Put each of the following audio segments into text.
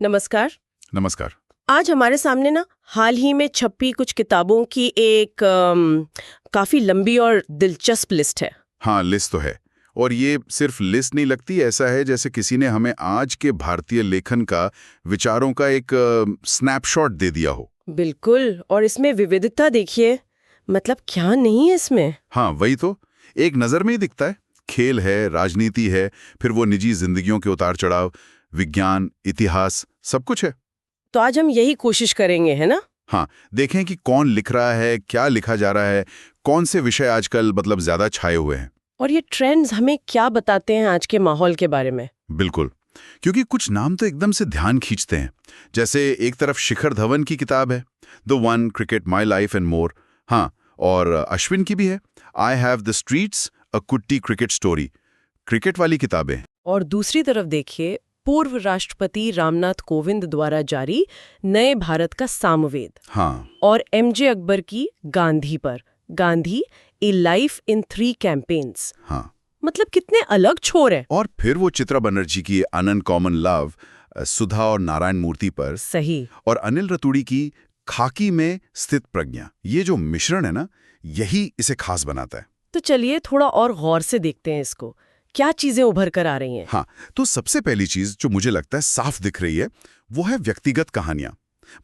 नमस्कार। नमस्कार। आज हमारे सामने ना हाल ही में छपी कुछ किताबों की एक काफी लंबी और दिलचस्प लिस्ट है। हाँ, लिस्ट तो है। और ये सिर्फ लिस्ट नहीं लगती, ऐसा है जैसे किसी ने हमें आज के भारतीय लेखन का विचारों का एक स्नैपशॉट दे दिया हो। बिल्कुल, और इसमें विविधता देखिए, मतलब क्या नहीं है इसमें। हाँ, वही तो। एक नज़र में ही दिखता है। खेल है, राजनीति है, फिर वो निजी जिंदगियों के उतार चढ़ाव, विज्ञान, इतिहास, सब कुछ है। तो आज हम यही कोशिश करेंगे, है ना। हाँ, देखें कि कौन लिख रहा है, क्या लिखा जा रहा है, कौन से विषय आजकल मतलब ज्यादा छाए हुए हैं। और ये ट्रेंड्स हमें क्या बताते हैं आज के माहौल के बारे में। बिल्कुल, क्योंकि कुछ नाम तो एकदम से ध्यान खींचते हैं। जैसे एक तरफ शिखर धवन की किताब है, the one, cricket, my life and more. हाँ, और अश्विन की भी है, आई हैव द स्ट्रीट्स, अ कुट्टी क्रिकेट स्टोरी। क्रिकेट वाली किताबें। और दूसरी तरफ देखिए, पूर्व राष्ट्रपति रामनाथ कोविंद द्वारा जारी नए भारत का सामवेद। हाँ, और एमजे अकबर की गांधी पर, गांधी ए लाइफ इन 3 कैंपेन्स। हाँ। मतलब कितने अलग छोर हैं। और फिर वो चित्रा बनर्जी की अनकॉमन लव, सुधा और नारायण मूर्ति पर। सही। और अनिल रतूड़ी की खाकी में स्थित प्रज्ञा। ये जो मिश्रण है ना, यही इसे खास बनाता है। तो चलिए थोड़ा और गौर से देखते हैं इसको, क्या चीजें उभर कर आ रही हैं। हाँ, तो सबसे पहली चीज जो मुझे लगता है साफ दिख रही है, वो है व्यक्तिगत कहानियां।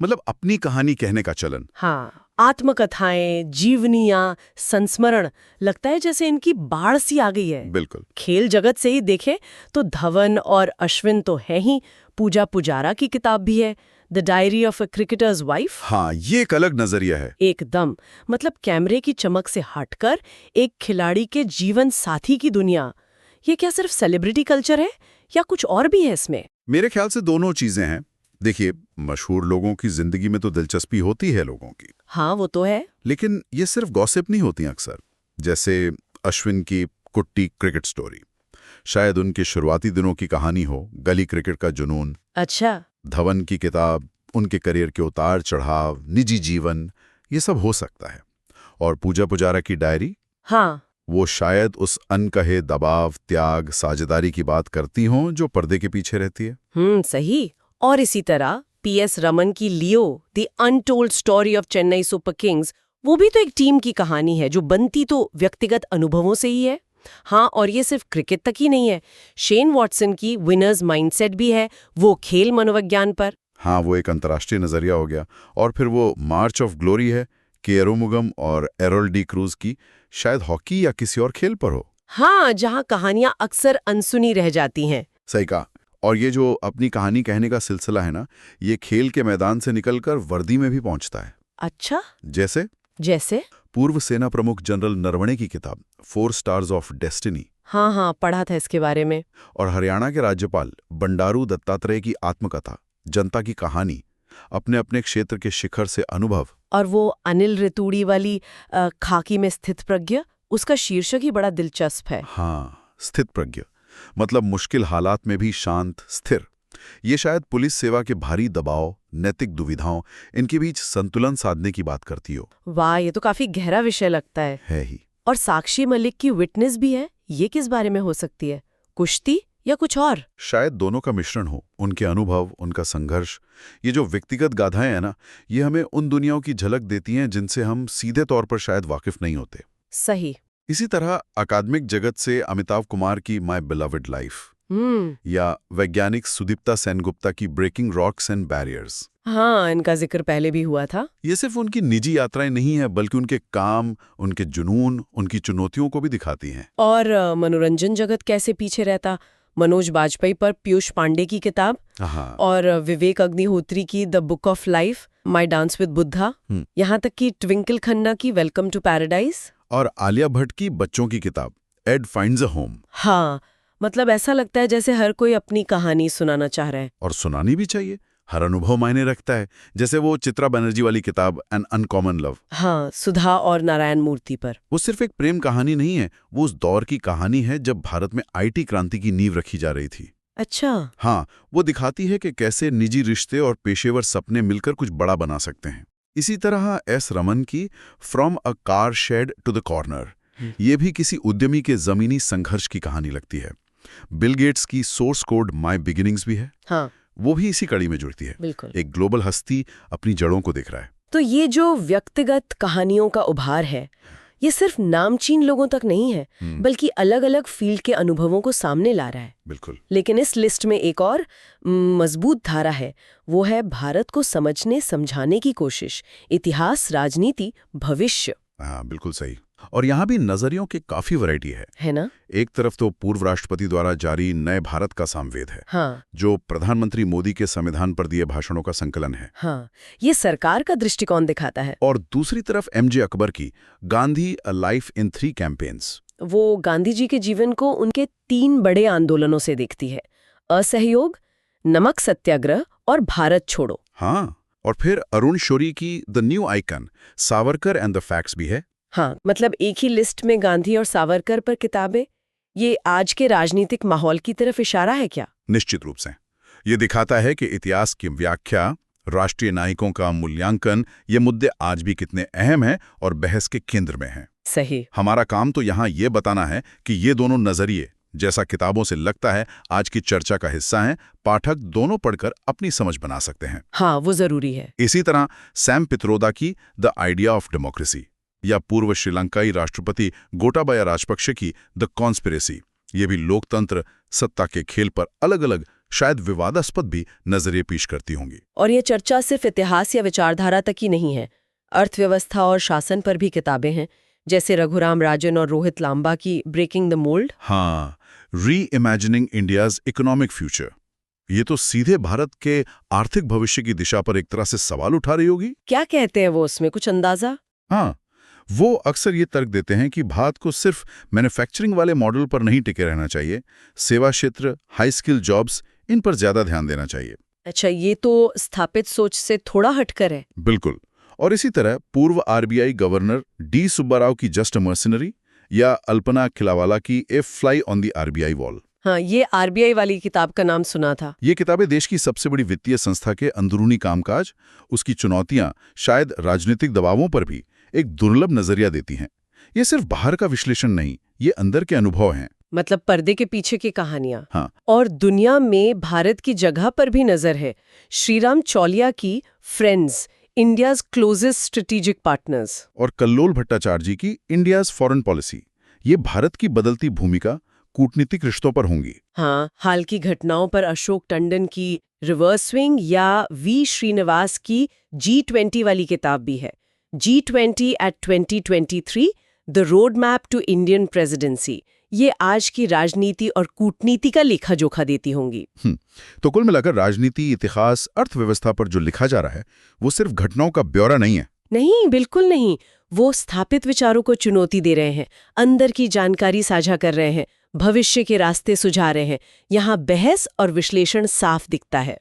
मतलब अपनी कहानी कहने का चलन। हाँ, आत्मकथाएं, जीवनियां, संस्मरण, लगता है जैसे इनकी बाढ़ सी आ गई है। बिल्कुल। खेल जगत से ही देखें तो धवन और अश्विन तो है ही, पूजा पुजारा की किताब भी है, the diary of a cricketers wife. हाँ, ये एक अलग नजरिया है। एकदम, मतलब कैमरे की चमक से हटकर एक खिलाड़ी के जीवन साथी की दुनिया। ये क्या सिर्फ सेलिब्रिटी कल्चर है या कुछ और भी है इसमें? मेरे ख्याल से दोनों चीजें हैं। देखिए, मशहूर लोगों की जिंदगी में तो दिलचस्पी होती है लोगों की, हाँ वो तो है। लेकिन ये सिर्फ गॉसिप नहीं होती अक्सर। जैसे अश्विन की कुट्टी क्रिकेट स्टोरी, शायद उनके शुरुआती दिनों की कहानी हो, गली क्रिकेट का जुनून। अच्छा। धवन की किताब, उनके करियर के उतार चढ़ाव, निजी जीवन, ये सब हो सकता है। और पूजा पुजारा की डायरी, हाँ। वो शायद उस अनकहे दबाव, त्याग, साझेदारी की बात करती हों जो पर्दे के पीछे रहती है। सही। और इसी तरह पीएस रमन की Leo, the untold story of Chennai Super Kings, वो भी तो एक टीम की कहानी है जो बनती तो व्यक्तिगत अनुभवों से ही है। हाँ, और ये सिर्फ क्रिकेट तक ही नहीं है, शेन वॉटसन की विनर्स माइंडसेट भी है, वो खेल मनोविज्ञान पर। हाँ, वो एक अंतर्राष्ट्रीय नजरिया हो गया। और फिर वो मार्च ऑफ ग्लोरी है, के अरुमुगम और एरोल डी क्रूज की, शायद हॉकी या किसी और खेल पर हो। हाँ, जहाँ कहानियां अक्सर अनसुनी रह जाती हैं। सही कहा। और ये जो अपनी कहानी कहने का सिलसिला है ना, ये खेल के मैदान से निकलकर वर्दी में भी पहुंचता है। अच्छा। जैसे पूर्व सेना प्रमुख जनरल नरवणे की किताब 4 स्टार्स ऑफ डेस्टिनी। हाँ हाँ, पढ़ा था इसके बारे में। और हरियाणा के राज्यपाल बंडारू दत्तात्रेय की आत्मकथा, जनता की कहानी, अपने अपने क्षेत्र के शिखर से अनुभव। और वो अनिल रतूड़ी वाली खाकी में स्थित प्रज्ञा, उसका शीर्षक ही बड़ा दिलचस्प है। हाँ, स्थित प्रज्ञ, मतलब मुश्किल हालात में भी शांत, स्थिर। ये शायद पुलिस सेवा के भारी दबाव, नैतिक दुविधाओं, इनके बीच संतुलन साधने की बात करती हो। वाह, ये तो काफी गहरा विषय लगता है ही। और साक्षी मलिक की विटनेस भी है, ये किस बारे में हो सकती है? कुश्ती या कुछ और? शायद दोनों का मिश्रण हो। उनके अनुभव, उनका संघर्ष, ये जो व्यक्तिगत गाथाएं हैं ना, ये हमें उन दुनियाओं की झलक देती हैं जिनसे हम सीधे तौर पर शायद वाकिफ नहीं होते। सही। इसी तरह अकादमिक जगत से अमिताभ कुमार की माय बिलवड लाइफ, या वैज्ञानिक सुदीप्ता सेनगुप्ता की ब्रेकिंग रॉक्स एंड बैरियर्स। हाँ, इनका जिक्र पहले भी हुआ था। ये सिर्फ उनकी निजी यात्राएं नहीं है, बल्कि उनके काम, उनके जुनून, उनकी चुनौतियों को भी दिखाती हैं। और मनोरंजन जगत कैसे पीछे रहता, मनोज बाजपेयी पर पीयूष पांडे की किताब, और विवेक अग्निहोत्री की the book of life, my dance with Buddha, यहाँ तक कि ट्विंकल खन्ना की वेलकम टू पैराडाइज, और आलिया भट्ट की बच्चों की किताब एड फाइंड्स अ होम। हाँ, मतलब ऐसा लगता है जैसे हर कोई अपनी कहानी सुनाना चाह रहा है। और सुनानी भी चाहिए, हर अनुभव मायने रखता है। जैसे वो चित्रा बनर्जी वाली किताब एन अनकॉमन लव, हाँ, सुधा और नारायण मूर्ति पर। वो सिर्फ एक प्रेम कहानी नहीं है, वो उस दौर की कहानी है जब भारत में आईटी क्रांति की नींव रखी जा रही थी। अच्छा। हाँ, वो दिखाती है कि कैसे निजी रिश्ते और पेशेवर सपने मिलकर कुछ बड़ा बना सकते हैं। इसी तरह एस रमन की from a car shed to the corner, ये भी किसी उद्यमी के जमीनी संघर्ष की कहानी लगती है। बिल गेट्स की सोर्स कोड माय बिगिनिंग्स भी है। हाँ। वो भी इसी कड़ी में जुड़ती है। बिल्कुल। एक ग्लोबल हस्ती अपनी जड़ों को देख रहा है। तो ये जो व्यक्तिगत कहानियों का उभार है, ये सिर्फ नामचीन लोगों तक नहीं है, बल्कि अलग अलग फील्ड के अनुभवों को सामने ला रहा है। बिल्कुल। लेकिन इस लिस्ट में एक और मजबूत धारा है, वो है भारत को समझने समझाने की कोशिश, इतिहास, राजनीति, भविष्य। हाँ, बिल्कुल सही। और यहाँ भी नजरियों की काफी वैरायटी है ना? एक तरफ तो पूर्व राष्ट्रपति द्वारा जारी नए भारत का सामवेद है, हाँ। जो प्रधानमंत्री मोदी के संविधान पर दिए भाषणों का संकलन है। हाँ, ये सरकार का दृष्टिकोण दिखाता है। और दूसरी तरफ एमजे अकबर की Gandhi a life in 3 campaigns, वो गांधी जी के जीवन को उनके 3 बड़े आंदोलनों से देखती है, असहयोग, नमक सत्याग्रह और भारत छोड़ो। हाँ, और फिर अरुण शौरी की the new icon, Savarkar and the facts भी है। हाँ, मतलब एक ही लिस्ट में गांधी और सावरकर पर किताबें, ये आज के राजनीतिक माहौल की तरफ इशारा है क्या? निश्चित रूप से। ये दिखाता है कि इतिहास की व्याख्या, राष्ट्रीय नायकों का मूल्यांकन, ये मुद्दे आज भी कितने अहम हैं और बहस के केंद्र में हैं। सही। हमारा काम तो यहाँ ये बताना है कि ये दोनों नजरिए, जैसा किताबों से लगता है, आज की चर्चा का हिस्सा हैं। पाठक दोनों पढ़कर अपनी समझ बना सकते हैं। हाँ, वो जरूरी है। इसी तरह सैम पित्रोदा की द आइडिया ऑफ डेमोक्रेसी या पूर्व श्रीलंकाई राष्ट्रपति गोटाबाया राजपक्षे की द कॉन्स्पिरेसी, ये भी लोकतंत्र, सत्ता के खेल पर अलग अलग, शायद विवादास्पद भी नजरिए पेश करती होंगी। और ये चर्चा सिर्फ इतिहास या विचारधारा तक ही नहीं है, अर्थव्यवस्था और शासन पर भी किताबें हैं, जैसे रघुराम राजन और रोहित लांबा की ब्रेकिंग द मोल्ड। हाँ, री इमेजिनिंग इंडियाज इकोनॉमिक फ्यूचर, ये तो सीधे भारत के आर्थिक भविष्य की दिशा पर एक तरह से सवाल उठा रही होगी। क्या कहते हैं वो उसमें, कुछ अंदाजा? हाँ, वो अक्सर ये तर्क देते हैं कि भारत को सिर्फ मैन्युफैक्चरिंग वाले मॉडल पर नहीं टिके रहना चाहिए, सेवा क्षेत्र, हाई स्किल जॉब्स, इन पर ज्यादा ध्यान देना चाहिए। अच्छा, ये तो स्थापित सोच से थोड़ा हटकर है। बिल्कुल। और इसी तरह पूर्व आरबीआई गवर्नर डी सुब्बाराव की जस्ट अ मर्सिनरी या अल्पना खिलावाला की a fly on the RBI wall. हाँ, ये आरबीआई वाली किताब का नाम सुना था। ये किताबें देश की सबसे बड़ी वित्तीय संस्था के अंदरूनी कामकाज, उसकी चुनौतियां, शायद राजनीतिक दबावों पर भी एक दुर्लभ नजरिया देती हैं। ये सिर्फ बाहर का विश्लेषण नहीं, ये अंदर के अनुभव हैं। मतलब पर्दे के पीछे की कहानियां। हाँ। और दुनिया में भारत की जगह पर भी नजर है। श्रीराम चौलिया की friends, India's closest strategic partners, और कल्लोल भट्टाचार्य जी की इंडियाज फॉरेन पॉलिसी, ये भारत की बदलती भूमिका कूटनीतिक रिश्तों पर होंगी। हाँ, हाल की घटनाओं पर अशोक टंडन की रिवर्स स्विंग या वी श्रीनिवास की G20 वाली किताब भी है, G20 at 2023, the road map to Indian presidency. ये आज की राजनीति और कूटनीति का लेखा जोखा देती होंगी। तो कुल मिलाकर राजनीति, इतिहास, अर्थव्यवस्था पर जो लिखा जा रहा है, वो सिर्फ घटनाओं का ब्यौरा नहीं है। नहीं, बिल्कुल नहीं। वो स्थापित विचारों को चुनौती दे रहे हैं, अंदर की जानकारी साझा कर रहे हैं, भविष्य के रास्ते सुझा रहे हैं। यहाँ बहस और विश्लेषण साफ दिखता है।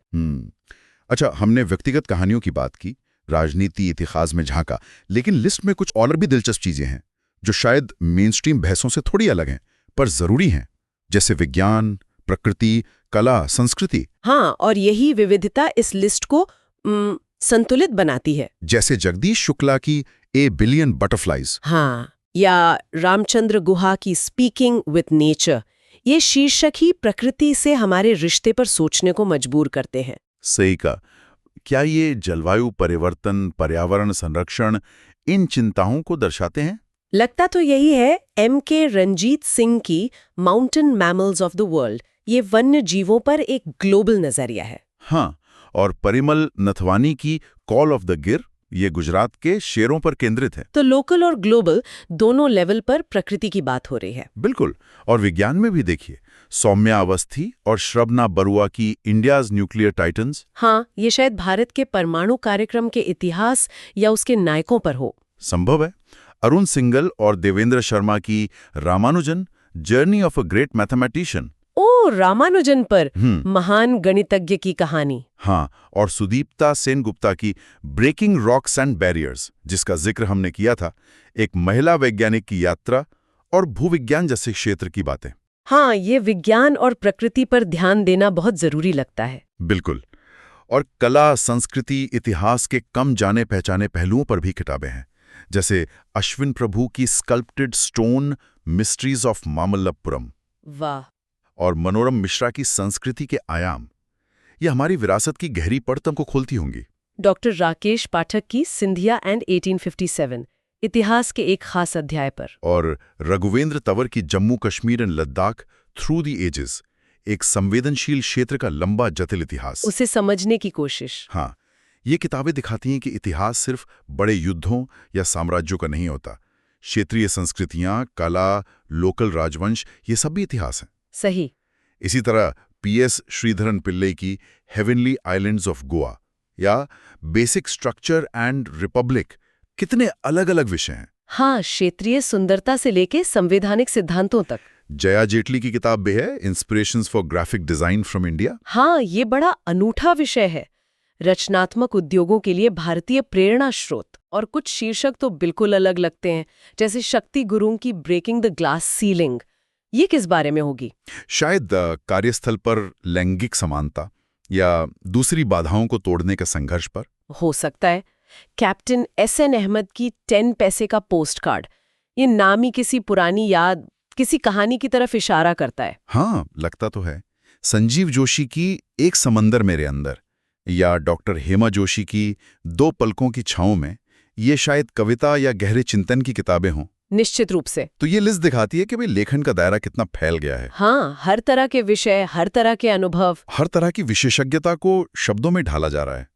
अच्छा, हमने व्यक्तिगत कहानियों की बात की, राजनीति, इतिहास में झांका, लेकिन लिस्ट में कुछ और भी दिलचस्प चीजें हैं जो शायद मेनस्ट्रीम बहसों से थोड़ी अलग हैं, पर जरूरी हैं, जैसे विज्ञान, प्रकृति, कला, संस्कृति। हाँ, और यही विविधता इस लिस्ट को संतुलित बनाती है। जैसे जगदीश शुक्ला की ए बिलियन बटरफ्लाइज। हाँ, या रामचंद्र गुहा की स्पीकिंग विथ नेचर। ये शीर्षक ही प्रकृति से हमारे रिश्ते पर सोचने को मजबूर करते हैं। सही का। क्या ये जलवायु परिवर्तन, पर्यावरण संरक्षण, इन चिंताओं को दर्शाते हैं? लगता तो यही है। M.K. रंजीत सिंह की mountain mammals of the world, ये वन्य जीवों पर एक ग्लोबल नजरिया है। हाँ, और परिमल नथवानी की कॉल ऑफ द गिर, ये गुजरात के शेरों पर केंद्रित है। तो लोकल और ग्लोबल दोनों लेवल पर प्रकृति की बात हो रही है। बिल्कुल। और विज्ञान में भी देखिए, सौम्या अवस्थी और श्रवना बरुआ की इंडियाज न्यूक्लियर टाइटन्स। हाँ, ये शायद भारत के परमाणु कार्यक्रम के इतिहास या उसके नायकों पर हो। संभव है। अरुण सिंगल और देवेंद्र शर्मा की Ramanujan, journey of a great mathematician. ओ, रामानुजन पर महान गणितज्ञ की कहानी। हाँ, और सुदीप्ता सेनगुप्ता की ब्रेकिंग रॉक्स एंड बैरियर्स, जिसका जिक्र हमने किया था, एक महिला वैज्ञानिक की यात्रा और भूविज्ञान जैसे क्षेत्र की बातें। हाँ, ये विज्ञान और प्रकृति पर ध्यान देना बहुत जरूरी लगता है। बिल्कुल। और कला, संस्कृति, इतिहास के कम जाने पहचाने पहलुओं पर भी किताबें हैं, जैसे अश्विन प्रभु की sculpted stone mysteries of Mamallapuram. वाह। और मनोरम मिश्रा की संस्कृति के आयाम। ये हमारी विरासत की गहरी पड़तों को खोलती होंगी। डॉक्टर राकेश पाठक की सिंधिया एंड 1857 इतिहास के एक खास अध्याय पर, और रघुवेंद्र तंवर की Jammu Kashmir and Ladakh through the ages, एक संवेदनशील क्षेत्र का लंबा जटिल इतिहास, उसे समझने की कोशिश। हाँ, ये किताबें दिखाती हैं कि इतिहास सिर्फ बड़े युद्धों या साम्राज्यों का नहीं होता। क्षेत्रीय संस्कृतियां, कला, लोकल राजवंश, ये सब भी इतिहास हैं। सही। इसी तरह पीएस श्रीधरन पिल्ले की हेवनली आइलैंड्स ऑफ गोवा या बेसिक स्ट्रक्चर एंड रिपब्लिक, कितने अलग अलग विषय हैं। हाँ, क्षेत्रीय सुंदरता से लेके संवैधानिक सिद्धांतों तक। जया जेटली की किताब भी है, inspirations for graphic design from India. हाँ, ये बड़ा अनूठा विषय है। रचनात्मक उद्योगों के लिए भारतीय प्रेरणा स्रोत, और कुछ शीर्षक तो बिल्कुल अलग लगते हैं, जैसे शक्ति गुरुंग की ब्रेकिंग द ग्लास सीलिंग। ये किस बारे में होगी? शायद कार्यस्थल पर लैंगिक समानता या दूसरी बाधाओं को तोड़ने के संघर्ष पर हो सकता है। कैप्टन एसएन अहमद की 10 पैसे का पोस्ट कार्ड, ये नाम ही किसी पुरानी याद, किसी कहानी की तरफ इशारा करता है। हाँ, लगता तो है। संजीव जोशी की एक समंदर मेरे अंदर, या डॉक्टर हेमा जोशी की 2 पलकों की छांव में, ये शायद कविता या गहरे चिंतन की किताबें हों। निश्चित रूप से। तो ये लिस्ट दिखाती है कि भाई लेखन का दायरा कितना फैल गया है। हाँ, हर तरह के विषय, हर तरह के अनुभव, हर तरह की विशेषज्ञता को शब्दों में ढाला जा रहा है,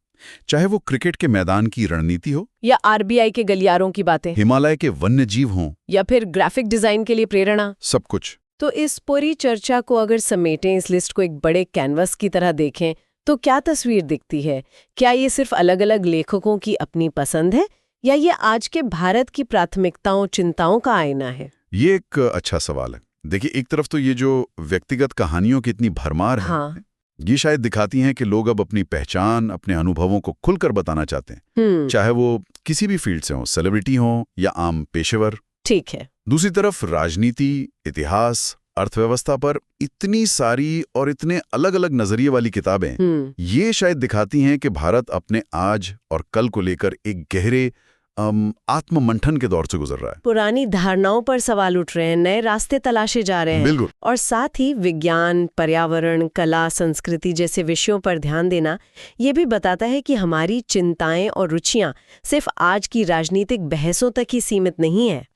चाहे वो क्रिकेट के मैदान की रणनीति हो, या आरबीआई के गलियारों की बातें, हिमालय के वन्य जीव हों, या फिर ग्राफिक डिजाइन के लिए प्रेरणा, सब कुछ। तो इस पूरी चर्चा को अगर समेटें, इस लिस्ट को एक बड़े कैनवस की तरह देखें, तो क्या तस्वीर दिखती है? क्या ये सिर्फ अलग अलग लेखकों की अपनी पसंद है, या ये आज के भारत की प्राथमिकताओं, चिंताओं का आईना है? ये एक अच्छा सवाल है। देखिए, एक तरफ तो ये जो व्यक्तिगत कहानियों की इतनी भरमार है, हाँ। ये शायद दिखाती हैं कि लोग अब अपनी पहचान, अपने अनुभवों को खुलकर बताना चाहते हैं, चाहे वो किसी भी फील्ड से हो, सेलिब्रिटी हो या आम पेशेवर। ठीक है। दूसरी तरफ राजनीति, इतिहास, अर्थव्यवस्था पर इतनी सारी और इतने अलग अलग नजरिए वाली किताबें, ये शायद दिखाती हैं कि भारत अपने आज और कल को लेकर एक गहरे आत्ममंथन के दौर से गुजर रहा है। पुरानी धारणाओं पर सवाल उठ रहे हैं, नए रास्ते तलाशे जा रहे हैं। बिल्कुल। और साथ ही विज्ञान, पर्यावरण, कला, संस्कृति जैसे विषयों पर ध्यान देना ये भी बताता है कि हमारी चिंताएं और रुचियां सिर्फ आज की राजनीतिक बहसों तक ही सीमित नहीं है।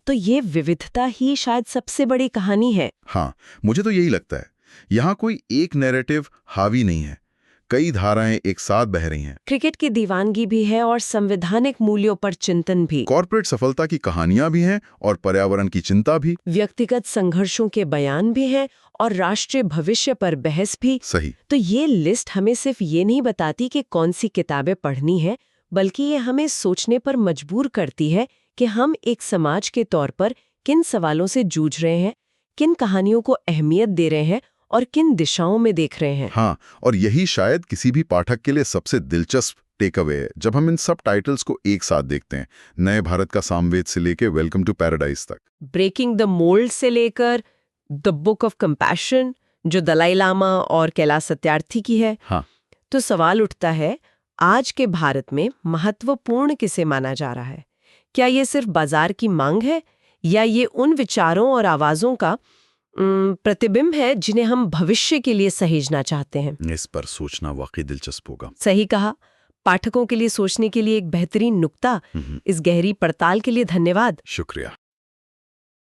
तो ये विविधता ही शायद सबसे बड़ी कहानी है। हाँ, मुझे तो यही लगता है। यहाँ कोई एक नैरेटिव हावी नहीं है, कई धाराएं एक साथ बह रही हैं। क्रिकेट की दीवानगी भी है और संवैधानिक मूल्यों पर चिंतन भी। कॉर्पोरेट सफलता की कहानियां भी हैं और पर्यावरण की चिंता भी। व्यक्तिगत संघर्षों के बयान भी हैं और राष्ट्रीय भविष्य पर बहस भी। सही। तो ये लिस्ट हमें सिर्फ ये नहीं बताती कि कौन सी किताबें पढ़नी है, बल्कि ये हमें सोचने पर मजबूर करती है कि हम एक समाज के तौर पर किन सवालों से जूझ रहे हैं, किन कहानियों को अहमियत दे रहे हैं और किन दिशाओं में देख रहे हैं। हाँ, और यही शायद किसी भी पाठक के लिए सबसे दिलचस्प टेक अवे है जब हम इन सब टाइटल्स को एक साथ देखते हैं, नए भारत का सामवेद से लेकर वेलकम टू पैराडाइज तक, ब्रेकिंग द मोल्ड से लेकर द बुक ऑफ कंपैशन जो दलाई लामा और कैलाश सत्यार्थी की है। हाँ। तो सवाल उठता है, आज के भारत में महत्वपूर्ण किसे माना जा रहा है? क्या ये सिर्फ बाजार की मांग है, या ये उन विचारों और आवाजों का प्रतिबिंब है जिन्हें हम भविष्य के लिए सहेजना चाहते हैं? इस पर सोचना वाकई दिलचस्प होगा। सही कहा। पाठकों के लिए सोचने के लिए एक बेहतरीन नुक्ता। इस गहरी पड़ताल के लिए धन्यवाद। शुक्रिया।